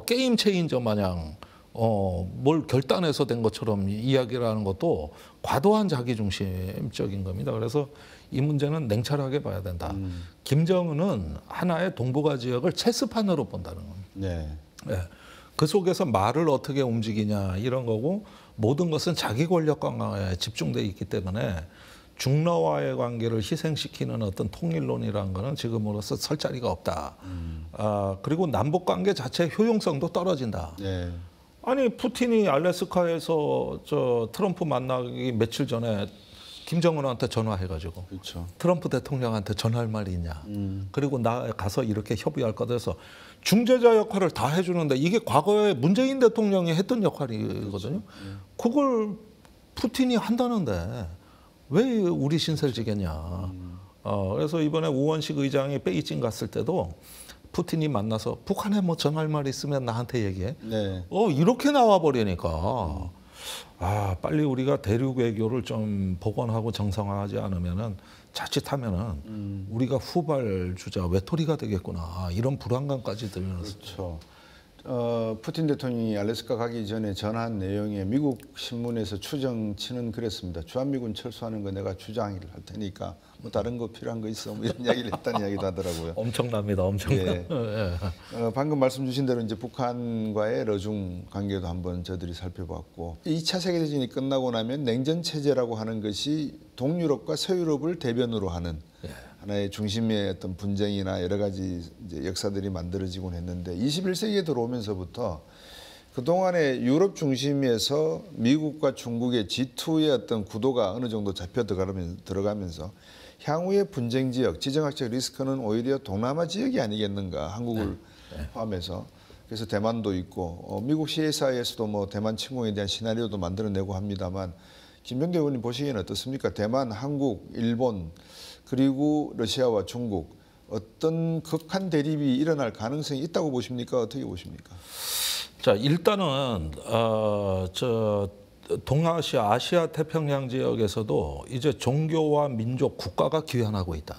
Speaker 1: 게임 체인저 마냥 뭘 결단해서 된 것처럼 이야기를 하는 것도 과도한 자기중심적인 겁니다. 그래서 이 문제는 냉철하게 봐야 된다. 김정은은 하나의 동북아 지역을 체스판으로 본다는 겁니다.
Speaker 2: 네.
Speaker 1: 네. 그 속에서 말을 어떻게 움직이냐 이런 거고 모든 것은 자기 권력 강화에 집중돼 있기 때문에 중러와의 관계를 희생시키는 어떤 통일론이라는 거는 지금으로서 설 자리가 없다. 그리고 남북 관계 자체의 효용성도 떨어진다.
Speaker 2: 네.
Speaker 1: 아니 푸틴이 알래스카에서 저 트럼프 만나기 며칠 전에 김정은한테 전화해가지고
Speaker 2: 그렇죠.
Speaker 1: 트럼프 대통령한테 전할 말이 있냐. 그리고 나 가서 이렇게 협의할 거다 해서 중재자 역할을 다 해주는데 이게 과거에 문재인 대통령이 했던 역할이거든요. 그걸 푸틴이 한다는데 왜 우리 신세를 지겠냐. 그래서 이번에 우원식 의장이 베이징 갔을 때도 푸틴이 만나서 북한에 뭐 전할 말 있으면 나한테 얘기해.
Speaker 2: 네.
Speaker 1: 이렇게 나와 버리니까 빨리 우리가 대륙 외교를 좀 복원하고 정상화하지 않으면은 자칫하면은 우리가 후발 주자 외톨이가 되겠구나 이런 불안감까지 들면서.
Speaker 2: 그렇죠. 푸틴 대통령이 알래스카 가기 전에 전한 내용에 미국 신문에서 추정치는 그랬습니다. 주한미군 철수하는 거 내가 주장을 할 테니까 뭐 다른 거 필요한 거 있어 뭐 이런 이야기를 했다는 이야기도 하더라고요.
Speaker 1: 엄청납니다, 엄청나.
Speaker 2: 예.
Speaker 1: 예.
Speaker 2: 방금 말씀 주신 대로 이제 북한과의 러중 관계도 한번 저들이 살펴봤고 2차 세계대전이 끝나고 나면 냉전 체제라고 하는 것이 동유럽과 서유럽을 대변으로 하는 하나의 중심의 어떤 분쟁이나 여러 가지 이제 역사들이 만들어지곤 했는데 21세기에 들어오면서부터 그동안에 유럽 중심에서 미국과 중국의 G2의 어떤 구도가 어느 정도 잡혀 들어가면서 향후의 분쟁 지역, 지정학적 리스크는 오히려 동남아 지역이 아니겠는가, 한국을 포함해서. 그래서 대만도 있고 미국 CSI에서도 뭐 대만 침공에 대한 시나리오도 만들어내고 합니다만 김병대 의원님 보시기에는 어떻습니까? 대만, 한국, 일본 그리고 러시아와 중국 어떤 극한 대립이 일어날 가능성이 있다고 보십니까? 어떻게 보십니까?
Speaker 1: 자, 일단은 동아시아, 아시아 태평양 지역에서도 이제 종교와 민족, 국가가 귀환하고 있다.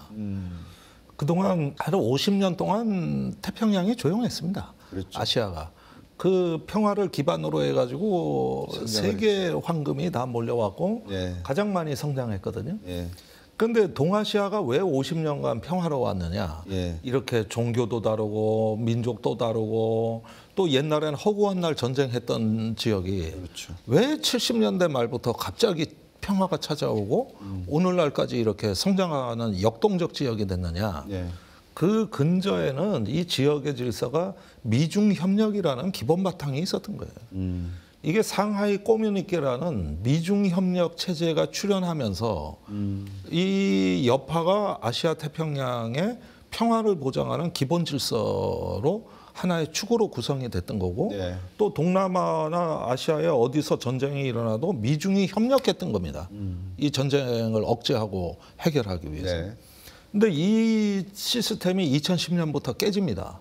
Speaker 1: 그동안 한 50년 동안 태평양이 조용했습니다.
Speaker 2: 그렇죠.
Speaker 1: 아시아가. 그 평화를 기반으로 해가지고 세계 황금이 다 몰려왔고
Speaker 2: 예.
Speaker 1: 가장 많이 성장했거든요.
Speaker 2: 예.
Speaker 1: 근데 동아시아가 왜 50년간 평화로웠느냐?
Speaker 2: 예.
Speaker 1: 이렇게 종교도 다르고 민족도 다르고 또 옛날에는 허구한 날 전쟁했던 지역이
Speaker 2: 그렇죠.
Speaker 1: 왜 70년대 말부터 갑자기 평화가 찾아오고 오늘날까지 이렇게 성장하는 역동적 지역이 됐느냐?
Speaker 2: 예.
Speaker 1: 그 근저에는 이 지역의 질서가 미중 협력이라는 기본 바탕이 있었던 거예요. 이게 상하이 꼬뮤니케라는 미중 협력 체제가 출현하면서 이 여파가 아시아 태평양의 평화를 보장하는 기본 질서로 하나의 축으로 구성이 됐던 거고
Speaker 2: 네.
Speaker 1: 또 동남아나 아시아에 어디서 전쟁이 일어나도 미중이 협력했던 겁니다. 이 전쟁을 억제하고 해결하기 위해서.
Speaker 2: 네.
Speaker 1: 근데 이 시스템이 2010년부터 깨집니다.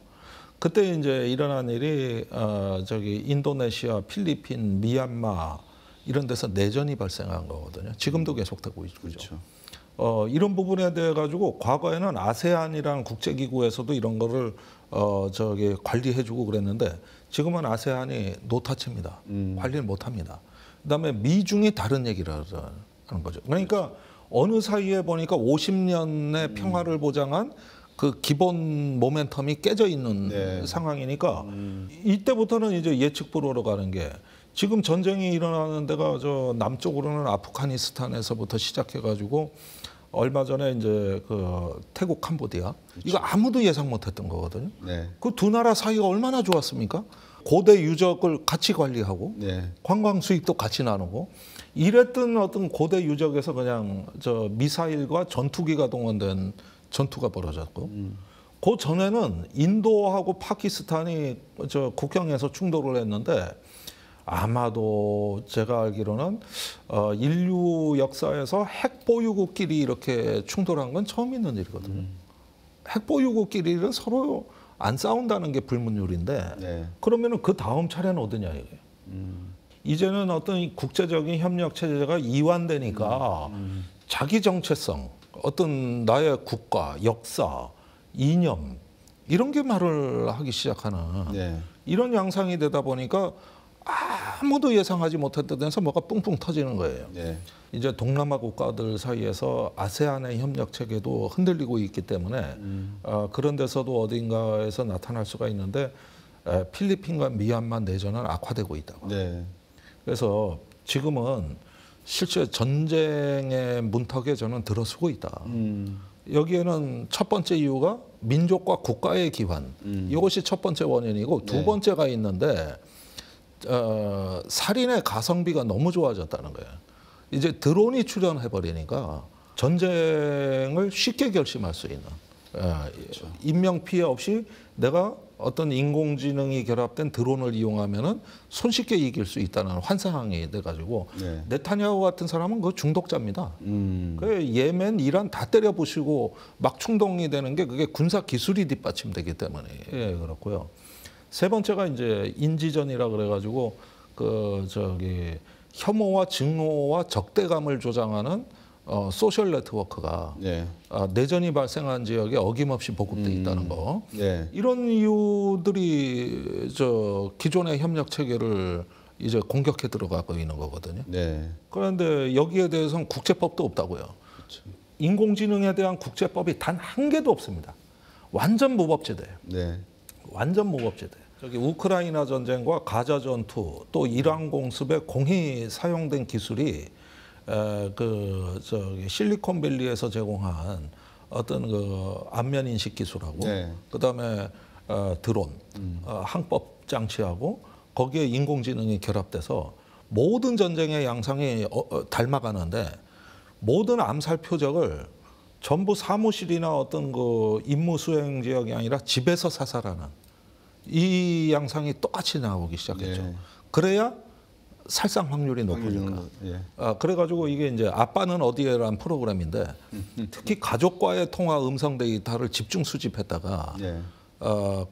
Speaker 1: 그때 이제 일어난 일이 저기 인도네시아, 필리핀, 미얀마 이런 데서 내전이 발생한 거거든요. 지금도 계속되고 있죠.
Speaker 2: 그렇죠.
Speaker 1: 이런 부분에 대해 가지고 과거에는 아세안이라는 국제기구에서도 이런 거를 저기 관리해주고 그랬는데 지금은 아세안이 노타치입니다. 관리를 못합니다. 그다음에 미중이 다른 얘기를 하는 거죠. 그러니까 어느 사이에 보니까 50년의 평화를 보장한 그 기본 모멘텀이 깨져 있는
Speaker 2: 네.
Speaker 1: 상황이니까 이때부터는 이제 예측 불허로 가는 게 지금 전쟁이 일어나는 데가 저 남쪽으로는 아프가니스탄에서부터 시작해가지고 얼마 전에 이제 그 태국 캄보디아 이거 아무도 예상 못했던 거거든요.
Speaker 2: 네.
Speaker 1: 그 두 나라 사이가 얼마나 좋았습니까? 고대 유적을 같이 관리하고
Speaker 2: 네.
Speaker 1: 관광 수입도 같이 나누고 이랬던 어떤 고대 유적에서 그냥 저 미사일과 전투기가 동원된 전투가 벌어졌고 그 전에는 인도하고 파키스탄이 저 국경에서 충돌을 했는데 아마도 제가 알기로는 인류 역사에서 핵 보유국끼리 이렇게 충돌한 건 처음 있는 일이거든요. 핵 보유국끼리는 서로 안 싸운다는 게 불문율인데
Speaker 2: 네.
Speaker 1: 그러면은 그 다음 차례는 어디냐 이게. 이제는 어떤 국제적인 협력 체제가 이완되니까 자기 정체성, 어떤 나의 국가, 역사, 이념 이런 게 말을 하기 시작하는
Speaker 2: 네.
Speaker 1: 이런 양상이 되다 보니까 아무도 예상하지 못했던 데서 뭐가 뿡뿡 터지는 거예요.
Speaker 2: 네.
Speaker 1: 이제 동남아 국가들 사이에서 아세안의 협력 체계도 흔들리고 있기 때문에 그런 데서도 어딘가에서 나타날 수가 있는데 필리핀과 미얀마 내전은 악화되고 있다고.
Speaker 2: 네.
Speaker 1: 그래서 지금은 실제 전쟁의 문턱에 저는 들어서고 있다. 여기에는 첫 번째 이유가 민족과 국가의 기환. 이것이 첫 번째 원인이고 두
Speaker 2: 네.
Speaker 1: 번째가 있는데 살인의 가성비가 너무 좋아졌다는 거예요. 이제 드론이 출현해 버리니까 전쟁을 쉽게 결심할 수 있는
Speaker 2: 그렇죠.
Speaker 1: 인명 피해 없이 내가 어떤 인공지능이 결합된 드론을 이용하면은 손쉽게 이길 수 있다는 환상이 돼가지고
Speaker 2: 네.
Speaker 1: 네타냐후 같은 사람은 그 중독자입니다.
Speaker 2: 음.
Speaker 1: 그 예멘, 이란 다 때려 부시고 막 충동이 되는 게 그게 군사 기술이 뒷받침되기 때문에 그렇고요. 세 번째가 이제 인지전이라 그래가지고 그 저기 혐오와 증오와 적대감을 조장하는 소셜 네트워크가
Speaker 2: 네.
Speaker 1: 내전이 발생한 지역에 어김없이 보급돼 있다는 거.
Speaker 2: 네.
Speaker 1: 이런 이유들이 저 기존의 협력 체계를 이제 공격해 들어가고 있는 거거든요.
Speaker 2: 네.
Speaker 1: 그런데 여기에 대해서는 국제법도 없다고요.
Speaker 2: 그렇죠.
Speaker 1: 인공지능에 대한 국제법이 단 한 개도 없습니다. 완전 무법지대예요.
Speaker 2: 네.
Speaker 1: 완전 무법지대. 저기 우크라이나 전쟁과 가자 전투 또 이란 공습에 공히 사용된 기술이 그 저기 실리콘밸리에서 제공한 어떤 그 안면 인식 기술하고
Speaker 2: 네.
Speaker 1: 그다음에 드론, 항법 장치하고 거기에 인공지능이 결합돼서 모든 전쟁의 양상이 닮아가는데 모든 암살 표적을 전부 사무실이나 어떤 그 임무 수행 지역이 아니라 집에서 사살하는 이 양상이 똑같이 나오기 시작했죠.
Speaker 2: 네.
Speaker 1: 그래야 살상 확률이 높으니까.
Speaker 2: 예.
Speaker 1: 그래가지고 이게 이제 아빠는 어디에라는 프로그램인데 특히 가족과의 통화 음성 데이터를 집중 수집했다가
Speaker 2: 네.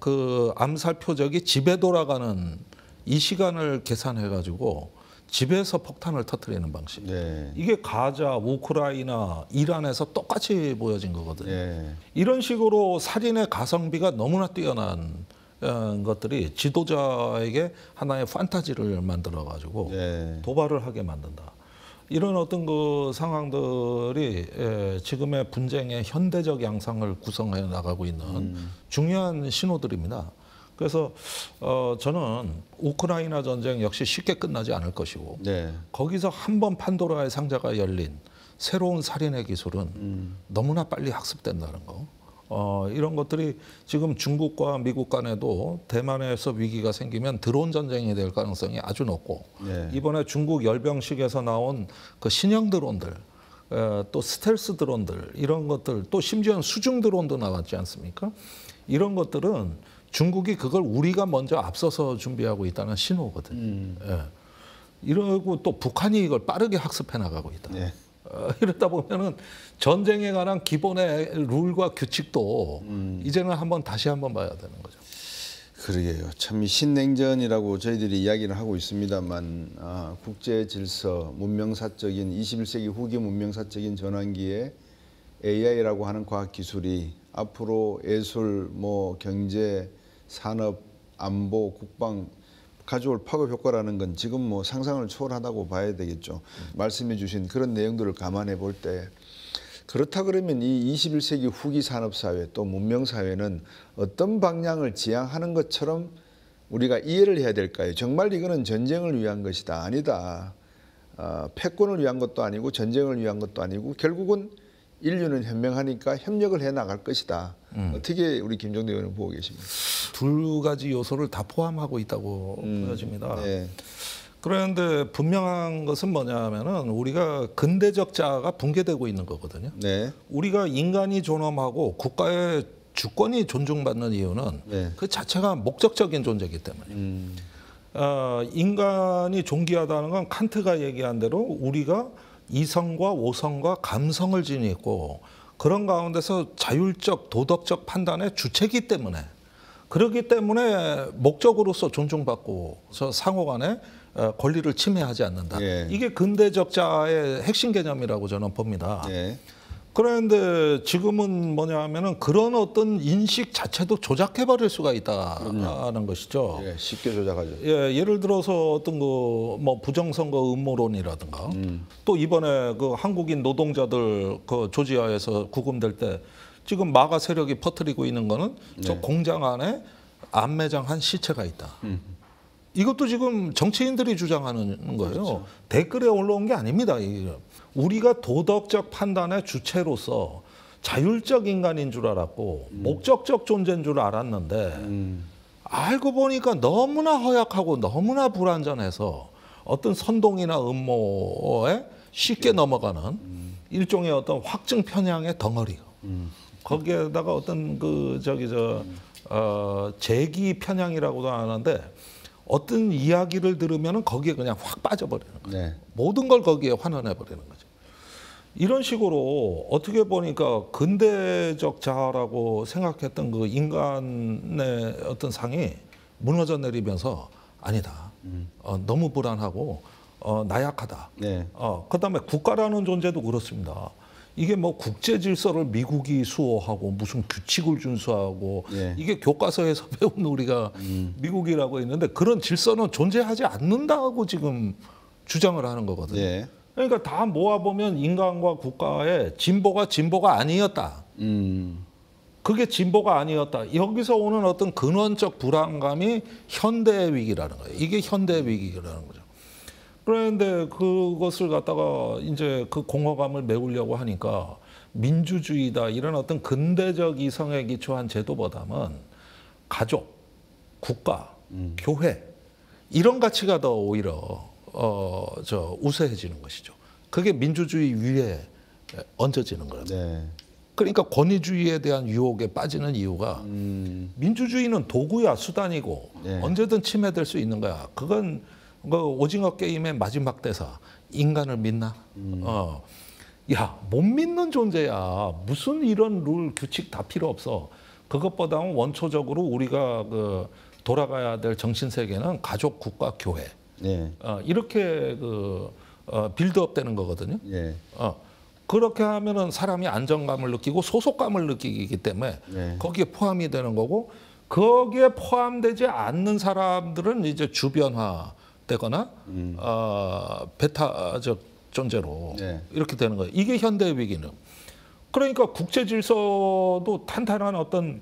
Speaker 1: 그 암살 표적이 집에 돌아가는 이 시간을 계산해가지고 집에서 폭탄을 터뜨리는 방식.
Speaker 2: 네.
Speaker 1: 이게 가자, 우크라이나, 이란에서 똑같이 보여진 거거든요.
Speaker 2: 네.
Speaker 1: 이런 식으로 살인의 가성비가 너무나 뛰어난 것들이 지도자에게 하나의 판타지를 만들어 가지고
Speaker 2: 네.
Speaker 1: 도발을 하게 만든다. 이런 어떤 그 상황들이 지금의 분쟁의 현대적 양상을 구성해 나가고 있는 중요한 신호들입니다. 그래서 저는 우크라이나 전쟁 역시 쉽게 끝나지 않을 것이고
Speaker 2: 네.
Speaker 1: 거기서 한 번 판도라의 상자가 열린 새로운 살인의 기술은 너무나 빨리 학습된다는 거. 이런 것들이 지금 중국과 미국 간에도 대만에서 위기가 생기면 드론 전쟁이 될 가능성이 아주 높고
Speaker 2: 네.
Speaker 1: 이번에 중국 열병식에서 나온 그 신형 드론들 또 스텔스 드론들 이런 것들 또 심지어는 수중 드론도 나왔지 않습니까? 이런 것들은 중국이 그걸 우리가 먼저 앞서서 준비하고 있다는 신호거든요. 이러고 또 북한이 이걸 빠르게 학습해 나가고 있다.
Speaker 2: 네.
Speaker 1: 이러다 보면은 전쟁에 관한 기본의 룰과 규칙도 이제는 다시 한번 봐야 되는 거죠.
Speaker 2: 그러게요. 참 이 신냉전이라고 저희들이 이야기를 하고 있습니다만 국제 질서, 문명사적인 21세기 후기 문명사적인 전환기에 AI라고 하는 과학 기술이 앞으로 예술, 경제, 산업, 안보, 국방 가져올 파급 효과라는 건 지금 상상을 초월하다고 봐야 되겠죠. 말씀해 주신 그런 내용들을 감안해 볼 때 그렇다 그러면 이 21세기 후기 산업사회 또 문명사회는 어떤 방향을 지향하는 것처럼 우리가 이해를 해야 될까요? 정말 이거는 전쟁을 위한 것이다. 아니다. 패권을 위한 것도 아니고 전쟁을 위한 것도 아니고 결국은 인류는 현명하니까 협력을 해나갈 것이다. 어떻게 우리 김종대 의원은 보고 계십니까?
Speaker 1: 두 가지 요소를 다 포함하고 있다고 보여집니다.
Speaker 2: 네.
Speaker 1: 그런데 분명한 것은 뭐냐면은 우리가 근대적 자아가 붕괴되고 있는 거거든요.
Speaker 2: 네.
Speaker 1: 우리가 인간이 존엄하고 국가의 주권이 존중받는 이유는
Speaker 2: 네.
Speaker 1: 그 자체가 목적적인 존재이기 때문이에요. 인간이 존귀하다는 건 칸트가 얘기한 대로 우리가 이성과 오성과 감성을 지니고 그런 가운데서 자율적 도덕적 판단의 주체이기 때문에 그렇기 때문에 목적으로서 존중받고 상호 간에 권리를 침해하지 않는다.
Speaker 2: 예.
Speaker 1: 이게 근대적 자아의 핵심 개념이라고 저는 봅니다.
Speaker 2: 예.
Speaker 1: 그런데 지금은 뭐냐 하면은 그런 어떤 인식 자체도 조작해버릴 수가 있다는 것이죠.
Speaker 2: 예, 쉽게 조작하죠.
Speaker 1: 예, 예를 들어서 어떤 부정선거 음모론이라든가 또 이번에 그 한국인 노동자들 그 조지아에서 구금될 때 지금 마가 세력이 퍼뜨리고 있는 거는 저 공장 안에 안매장한 시체가 있다. 이것도 지금 정치인들이 주장하는 거예요. 그렇죠. 댓글에 올라온 게 아닙니다. 우리가 도덕적 판단의 주체로서 자율적 인간인 줄 알았고 목적적 존재인 줄 알았는데 알고 보니까 너무나 허약하고 너무나 불완전해서 어떤 선동이나 음모에 쉽게 넘어가는 일종의 어떤 확증 편향의 덩어리. 거기에다가 어떤 재기 편향이라고도 하는데 어떤 이야기를 들으면 거기에 그냥 확 빠져버리는 거예요. 네. 모든 걸 거기에 환원해버리는 거죠. 이런 식으로 어떻게 보니까 근대적 자아라고 생각했던 그 인간의 어떤 상이 무너져 내리면서 아니다. 너무 불안하고 나약하다. 네. 그다음에 국가라는 존재도 그렇습니다. 이게 국제 질서를 미국이 수호하고 무슨 규칙을 준수하고 이게 교과서에서 배운 우리가 미국이라고 했는데 그런 질서는 존재하지 않는다고 지금 주장을 하는 거거든요. 그러니까 다 모아보면 인간과 국가의 진보가 아니었다. 그게 진보가 아니었다. 여기서 오는 어떤 근원적 불안감이 현대의 위기라는 거예요. 이게 현대의 위기라는 거죠. 그런데 그것을 갖다가 이제 그 공허감을 메우려고 하니까 민주주의다 이런 어떤 근대적 이성에 기초한 제도보다는 가족, 국가, 교회 이런 가치가 더 오히려 우세해지는 것이죠. 그게 민주주의 위에 얹어지는 거예요. 네. 그러니까 권위주의에 대한 유혹에 빠지는 이유가 민주주의는 도구야 수단이고 언제든 침해될 수 있는 거야. 그건 오징어 게임의 마지막 대사 인간을 믿나? 야, 못 믿는 존재야. 무슨 이런 룰 규칙 다 필요 없어. 그것보다는 원초적으로 우리가 돌아가야 될 정신 세계는 가족, 국가, 교회. 이렇게 빌드업 되는 거거든요. 그렇게 하면은 사람이 안정감을 느끼고 소속감을 느끼기 때문에 거기에 포함이 되는 거고 거기에 포함되지 않는 사람들은 이제 주변화 되거나 배타적 존재로 이렇게 되는 거예요. 이게 현대의 위기는. 그러니까 국제 질서도 탄탄한 어떤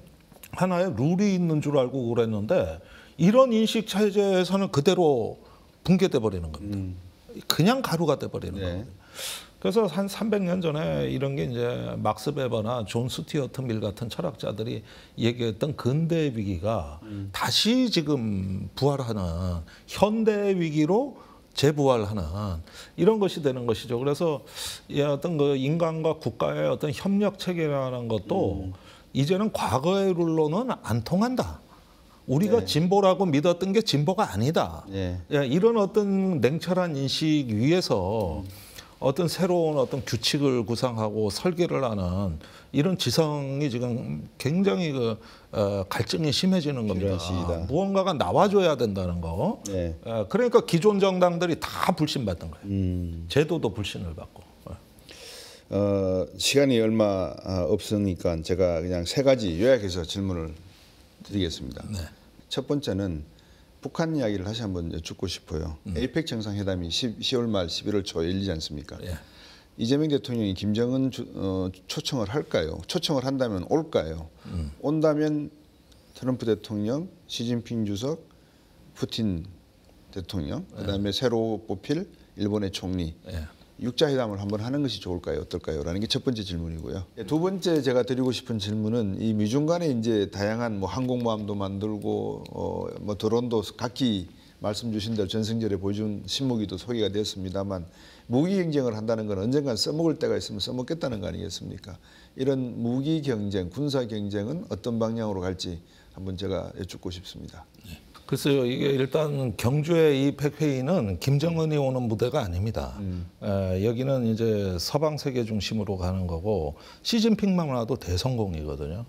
Speaker 1: 하나의 룰이 있는 줄 알고 그랬는데 이런 인식 체제에서는 그대로 붕괴돼 버리는 겁니다. 그냥 가루가 돼 버리는 거예요. 그래서 한 300년 전에 이런 게 이제 막스 베버나 존 스튜어트 밀 같은 철학자들이 얘기했던 근대의 위기가 다시 지금 부활하는 현대의 위기로 재부활하는 이런 것이 되는 것이죠. 그래서 어떤 인간과 국가의 어떤 협력 체계라는 것도 이제는 과거의 룰로는 안 통한다. 우리가 진보라고 믿었던 게 진보가 아니다. 이런 어떤 냉철한 인식 위에서 어떤 새로운 어떤 규칙을 구상하고 설계를 하는 이런 지성이 지금 굉장히 갈증이 심해지는 겁니다.
Speaker 2: 시기다.
Speaker 1: 무언가가 나와줘야 된다는 거.
Speaker 2: 네.
Speaker 1: 그러니까 기존 정당들이 다 불신받던 거예요. 제도도 불신을 받고.
Speaker 2: 시간이 얼마 없으니까 제가 그냥 세 가지 요약해서 질문을 드리겠습니다.
Speaker 1: 네.
Speaker 2: 첫 번째는 북한 이야기를 다시 한번 여쭙고 싶어요. 에이펙 정상회담이 10월 말 11월 초에 열리지 않습니까?
Speaker 1: 예.
Speaker 2: 이재명 대통령이 김정은 초청을 할까요? 초청을 한다면 올까요? 온다면 트럼프 대통령, 시진핑 주석, 푸틴 대통령, 그다음에 새로 뽑힐 일본의 총리,
Speaker 1: 예.
Speaker 2: 육자회담을 한번 하는 것이 좋을까요? 어떨까요? 라는 게 첫 번째 질문이고요. 두 번째 제가 드리고 싶은 질문은 이 미중 간에 이제 다양한 뭐 항공모함도 만들고 뭐 드론도 각기 말씀 주신 대로 전승절에 보여준 신무기도 소개가 되었습니다만 무기 경쟁을 한다는 건 언젠간 써먹을 때가 있으면 써먹겠다는 거 아니겠습니까? 이런 무기 경쟁, 군사 경쟁은 어떤 방향으로 갈지 한번 제가 여쭙고 싶습니다.
Speaker 1: 글쎄요, 이게 일단 경주의 이 백회의는 김정은이 오는 무대가 아닙니다. 여기는 이제 서방 세계 중심으로 가는 거고 시진핑만 와도 대성공이거든요.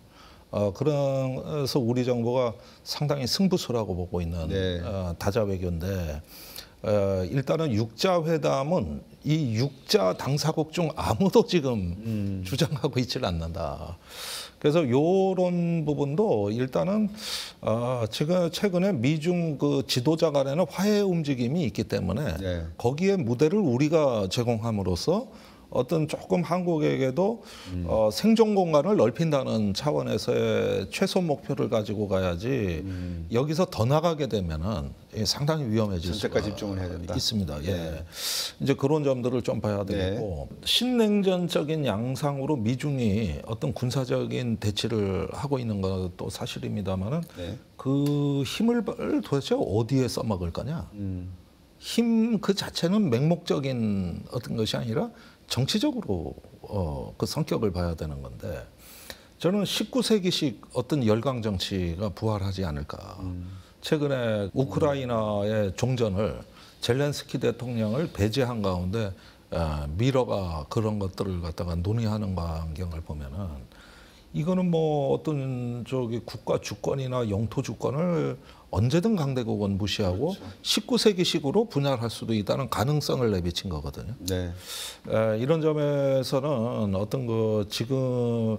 Speaker 1: 그래서 우리 정부가 상당히 승부수라고 보고 있는
Speaker 2: 네.
Speaker 1: 다자 외교인데 일단은 육자 회담은 이 육자 당사국 중 아무도 지금 주장하고 있지를 않는다. 그래서 이런 부분도 일단은 제가 최근에 미중 그 지도자 간에는 화해 움직임이 있기 때문에
Speaker 2: 네.
Speaker 1: 거기에 무대를 우리가 제공함으로써 어떤 조금 한국에게도 생존 공간을 넓힌다는 차원에서의 최소 목표를 가지고 가야지 여기서 더 나가게 되면은 상당히 위험해질 수가
Speaker 2: 선택과 집중을 해야 된다.
Speaker 1: 있습니다. 예. 이제 그런 점들을 좀 봐야 되겠고 신냉전적인 양상으로 미중이 어떤 군사적인 대치를 하고 있는 것도 사실입니다만은 그 힘을 도대체 어디에 써먹을 거냐? 힘 그 자체는 맹목적인 어떤 것이 아니라 정치적으로 그 성격을 봐야 되는 건데 저는 19세기식 어떤 열강 정치가 부활하지 않을까. 최근에 우크라이나의 종전을 젤렌스키 대통령을 배제한 가운데 미러가 그런 것들을 갖다가 논의하는 광경을 보면은 이거는 뭐 어떤 저기 국가 주권이나 영토 주권을 언제든 강대국은 무시하고 19세기식으로 분열할 수도 있다는 가능성을 내비친 거거든요.
Speaker 2: 네.
Speaker 1: 이런 점에서는 어떤 그 지금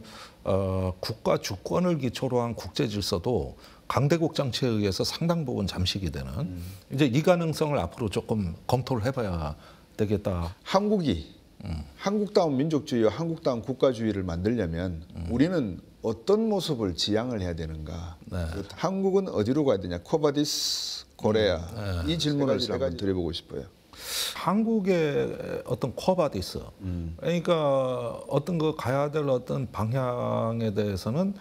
Speaker 1: 국가 주권을 기초로 한 국제 질서도 강대국 정치에 의해서 상당 부분 잠식이 되는 이제 이 가능성을 앞으로 조금 검토를 해봐야 되겠다.
Speaker 2: 한국이 한국다운 민족주의와 한국다운 국가주의를 만들려면 우리는 어떤 모습을 지향을 해야 되는가? 한국은 어디로 가야 되냐? 코바디스, 코레아 이 질문을 한번 드려보고 싶어요.
Speaker 1: 한국의 어떤 코바디스, 그러니까 어떤 그 가야 될 어떤 방향에 대해서는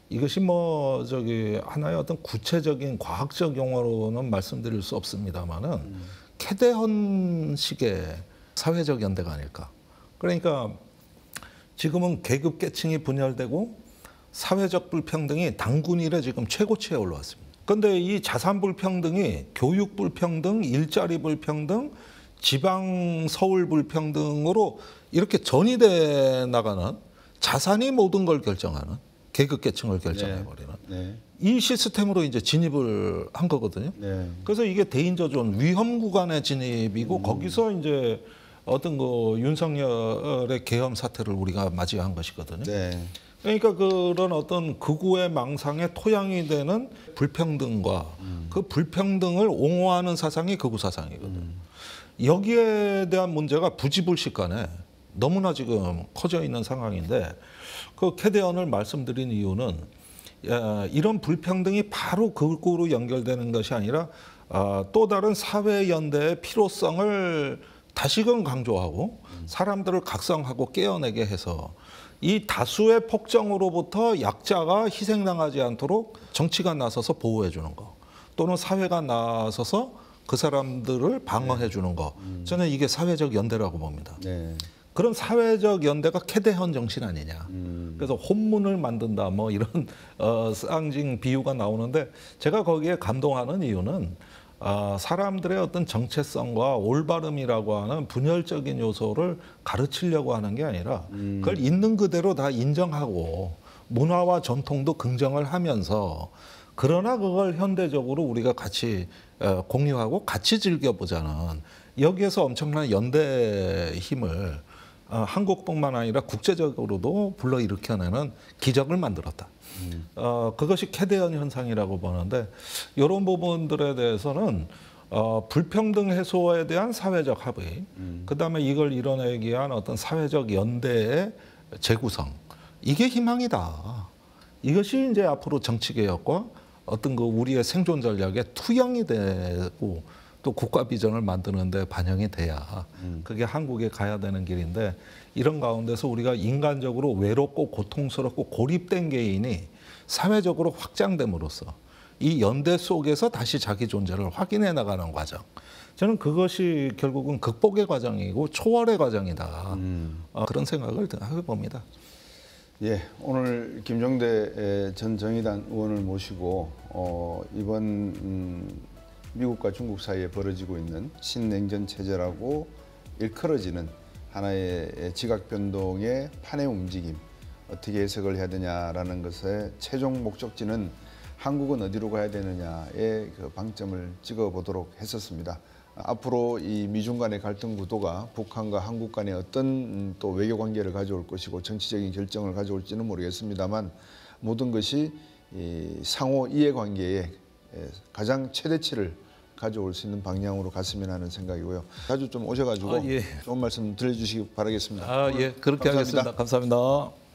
Speaker 1: 이것이 뭐 저기 하나의 어떤 구체적인 과학적 용어로는 말씀드릴 수 없습니다만은 캐대헌식의 사회적 연대가 아닐까. 그러니까 지금은 계급 계층이 분열되고 사회적 불평등이 당군 이래 지금 최고치에 올라왔습니다. 그런데 이 자산 불평등이 교육 불평등, 일자리 불평등, 지방 서울 불평등으로 이렇게 전이돼 나가는 자산이 모든 걸 결정하는 계급 계층을 결정해버리는 이 시스템으로 이제 진입을 한 거거든요. 그래서 이게 대인저존 위험 구간의 진입이고 거기서 이제 어떤 그 윤석열의 계엄 사태를 우리가 맞이한 것이거든요. 그러니까 그런 어떤 극우의 망상의 토양이 되는 불평등과 그 불평등을 옹호하는 사상이 극우 사상이거든요. 여기에 대한 문제가 부지불식간에 너무나 지금 커져 있는 상황인데 그 캐대언을 말씀드린 이유는 이런 불평등이 바로 극우로 연결되는 것이 아니라 또 다른 사회 연대의 필요성을 다시금 강조하고 사람들을 각성하고 깨어내게 해서 이 다수의 폭정으로부터 약자가 희생당하지 않도록 정치가 나서서 보호해 주는 거 또는 사회가 나서서 그 사람들을 방어해 주는 거 저는 이게 사회적 연대라고 봅니다. 그런 사회적 연대가 캐대헌 정신 아니냐. 그래서 혼문을 만든다 뭐 이런 쌍징 비유가 나오는데 제가 거기에 감동하는 이유는 사람들의 어떤 정체성과 올바름이라고 하는 분열적인 요소를 가르치려고 하는 게 아니라 그걸 있는 그대로 다 인정하고 문화와 전통도 긍정을 하면서 그러나 그걸 현대적으로 우리가 같이 공유하고 같이 즐겨보자는 여기에서 엄청난 연대의 힘을 한국뿐만 아니라 국제적으로도 불러일으켜내는 기적을 만들었다. 그것이 캐대언 현상이라고 보는데 이런 부분들에 대해서는 불평등 해소에 대한 사회적 합의, 그다음에 이걸 이뤄내기 위한 어떤 사회적 연대의 재구성, 이게 희망이다. 이것이 이제 앞으로 정치개혁과 어떤 그 우리의 생존 전략의 투영이 되고 또 국가 비전을 만드는 데 반영이 돼야 그게 한국에 가야 되는 길인데 이런 가운데서 우리가 인간적으로 외롭고 고통스럽고 고립된 개인이 사회적으로 확장됨으로써 이 연대 속에서 다시 자기 존재를 확인해 나가는 과정. 저는 그것이 결국은 극복의 과정이고 초월의 과정이다. 그런 생각을 해봅니다.
Speaker 2: 예, 오늘 김종대 전 정의당 의원을 모시고 이번 미국과 중국 사이에 벌어지고 있는 신냉전 체제라고 일컬어지는 하나의 지각 변동의 판의 움직임, 어떻게 해석을 해야 되냐라는 것의 최종 목적지는 한국은 어디로 가야 되느냐의 그 방점을 찍어보도록 했었습니다. 앞으로 이 미중 간의 갈등 구도가 북한과 한국 간의 어떤 또 외교 관계를 가져올 것이고 정치적인 결정을 가져올지는 모르겠습니다만 모든 것이 이 상호 이해관계에 가장 최대치를 가져올 수 있는 방향으로 갔으면 하는 생각이고요. 자주 좀 오셔가지고
Speaker 1: 예.
Speaker 2: 좋은 말씀 들려주시기 바라겠습니다.
Speaker 1: 예, 그렇게
Speaker 2: 감사합니다.
Speaker 1: 하겠습니다. 감사합니다.